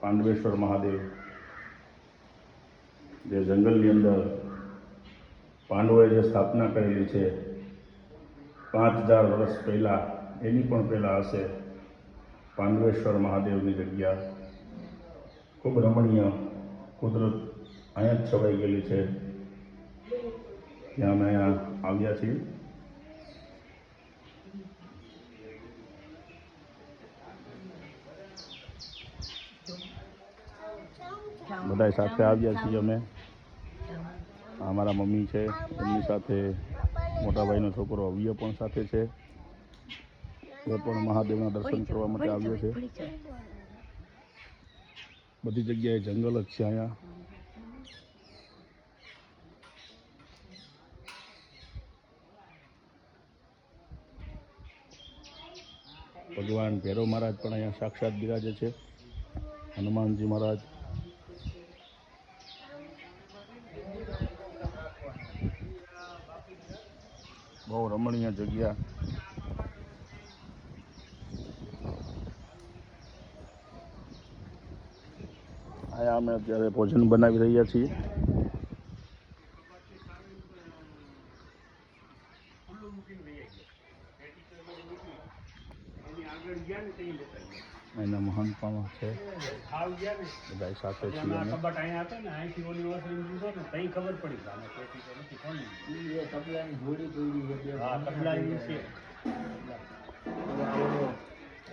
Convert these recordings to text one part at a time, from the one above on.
પાંડવેશ્વર મહાદેવ જે જંગલની અંદર પાંડવોએ જે સ્થાપના કરેલી છે 5000 વર્ષ પહેલાં, એની પણ પહેલાં હશે. પાંડવેશ્વર મહાદેવની જગ્યા ખૂબ રમણીય, કુદરત અહીંયા જ છવાઈ ગયેલી છે. ત્યાં અમે અહીંયા આવ્યા છીએ. બધા સાથે આવ્યા છીએ અમે. અમારા મમ્મી છે, એમની સાથે મોટા ભાઈનો છોકરો અવ્ય પણ સાથે છે. એ પણ મહાદેવના દર્શન કરવા માટે આવ્યો છે. બધી જગ્યાએ જંગલ જ છે અહીંયા. ભગવાન ભૈરવ મહારાજ પણ અહીંયા સાક્ષાત બિરાજે છે. હનુમાનજી મહારાજ, બહુ રમણીય જગ્યા. અહીંયા અમે અત્યારે ભોજન બનાવી રહ્યા છીએ. એના મહંત પણ છે, બધા સાથે છીએ અમે.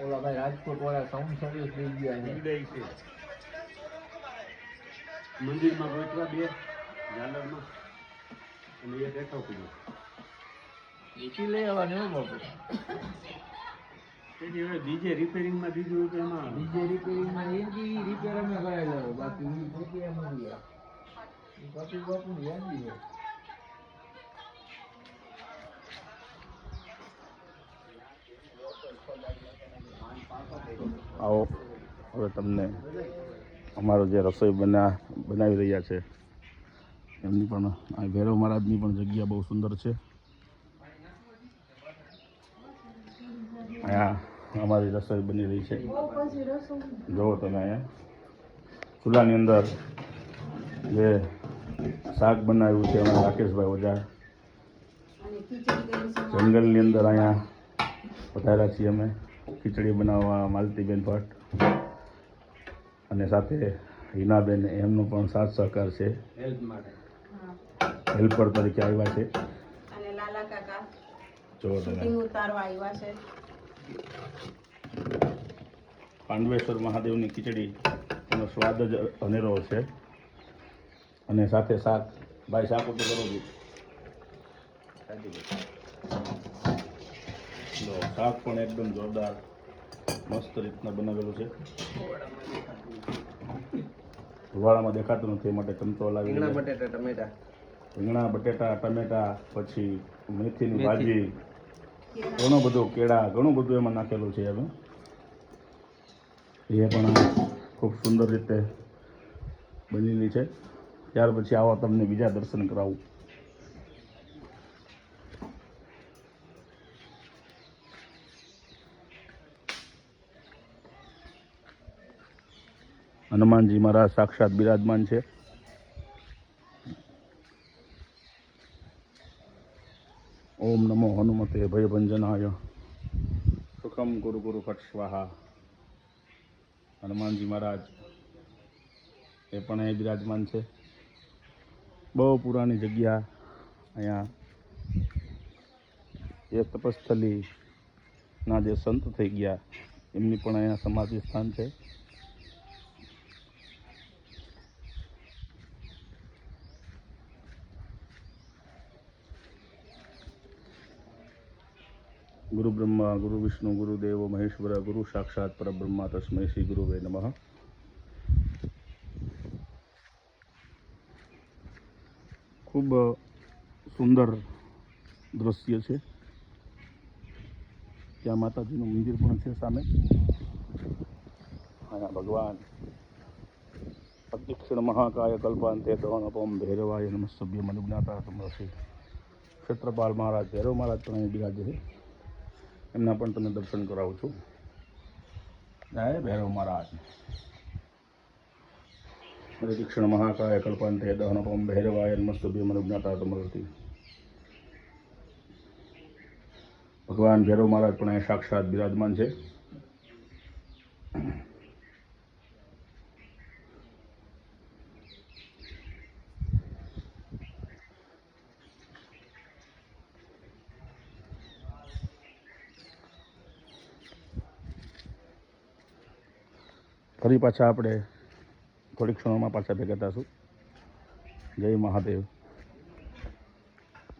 ઓલા ભાઈ રાજકોટ વાળા સાઉન્ડ સર્વિસ લઈ ગયા છે. મંદિરમાં ગોઠવા બે ઝાલરમાં અને એક હેઠો કીધું એથી લઈ આવવાનું એવું બાપુ. તેથી હવે બીજે રિપેરિંગમાં દીધું હતું એમાં બીજે રિપેરિંગમાં એની રિપેર અમે કરાયેલો, બાકી બીજે એમાં ગયા બાપુ બાપુની યાદી છે. આવો, હવે તમને અમારો જે રસોઈ બનાવી રહ્યા છે એમની પણ, આ ભૈરવ મહારાજની પણ જગ્યા બહુ સુંદર છે. અહીંયા અમારી રસોઈ બની રહી છે. જુઓ તમે, અહીંયા ચૂલાની અંદર જે શાક બનાવ્યું છે અમારા રાકેશભાઈ ઓઝા. જંગલની અંદર અહીંયા પધાર્યા છીએ અમે ખીચડી બનાવવા માલતીબેન ભટ્ટ, અને સાથે હિનાબેન, એમનો પણ સાથ સહકાર છે. હેલ્પર તરીકે આવ્યા છે. અને લાલા કાકા જો તમે ઉતારવા આવ્યા છે. પાંડવેશ્વર મહાદેવની ખીચડી, એનો સ્વાદ જ અનેરો છે. અને સાથે શાક, ભાઈ શાક ઉપર કરો છું. શાક પણ એકદમ જોરદાર મસ્ત રીતના બનાવેલું છે. ધુવાળામાં દેખાતું નથી એ માટે ચમચો લાવી રીંગણા બટેટા ટમેટા, રીંગણા બટેટા ટમેટા, પછી મેથીની ભાજી, ઘણું બધું, કેળા, ઘણું બધું એમાં નાખેલું છે. હવે એ પણ ખૂબ સુંદર રીતે બનેલી છે. ત્યાર પછી આવો તમને બીજા દર્શન કરાવું. હનુમાનજી મહારાજ સાક્ષાત બિરાજમાન છે. ઓમ નમો હનુમતે ભયભંજનાય સુખમ ગુરુ ગુરુ ફટ સ્વાહા. હનુમાનજી મહારાજ એ પણ અહીં બિરાજમાન છે. બહુ પુરાણી જગ્યા. અહીંયા એ તપસ્થલીના જે સંત થઈ ગયા એમની પણ અહીંયા સમાધિ સ્થાન છે. ગુરુ બ્રહ્મા ગુરુ વિષ્ણુ ગુરુ દેવો મહેશ્વર ગુરુ સાક્ષાત પરબ્રહ્મા તસ્મૈ શ્રી ગુરુવે નમઃ. ખૂબ સુંદર દ્રશ્ય છે. ત્યાં માતાજીનું મંદિર પણ છે સામે. અહીંયા ભગવાન અધ્યક્ષણ મહાકાય કલ્પાંતે દહનપમ ભૈરવાય નમઃ સભ્ય મનુજ્ઞાતા સમરસે. ક્ષેત્રપાલ મહારાજ, ભૈરવ મહારાજ પણ અહીં બિરાજે છે. એમના પણ તમને દર્શન કરાવું છું. જય ભૈરવ મહારાજ. તીક્ષણ મહાકાય કલ્પાંતે દહનપમ ભૈરવાય નમસ્તુભ્ય મનુજ્ઞાતા તમરતી. ભગવાન ભૈરવ મહારાજ પણ અહીં સાક્ષાત બિરાજમાન છે. ફરી પાછા આપણે થોડીક ક્ષણોમાં પાછા ભેગા થશું. જય મહાદેવ.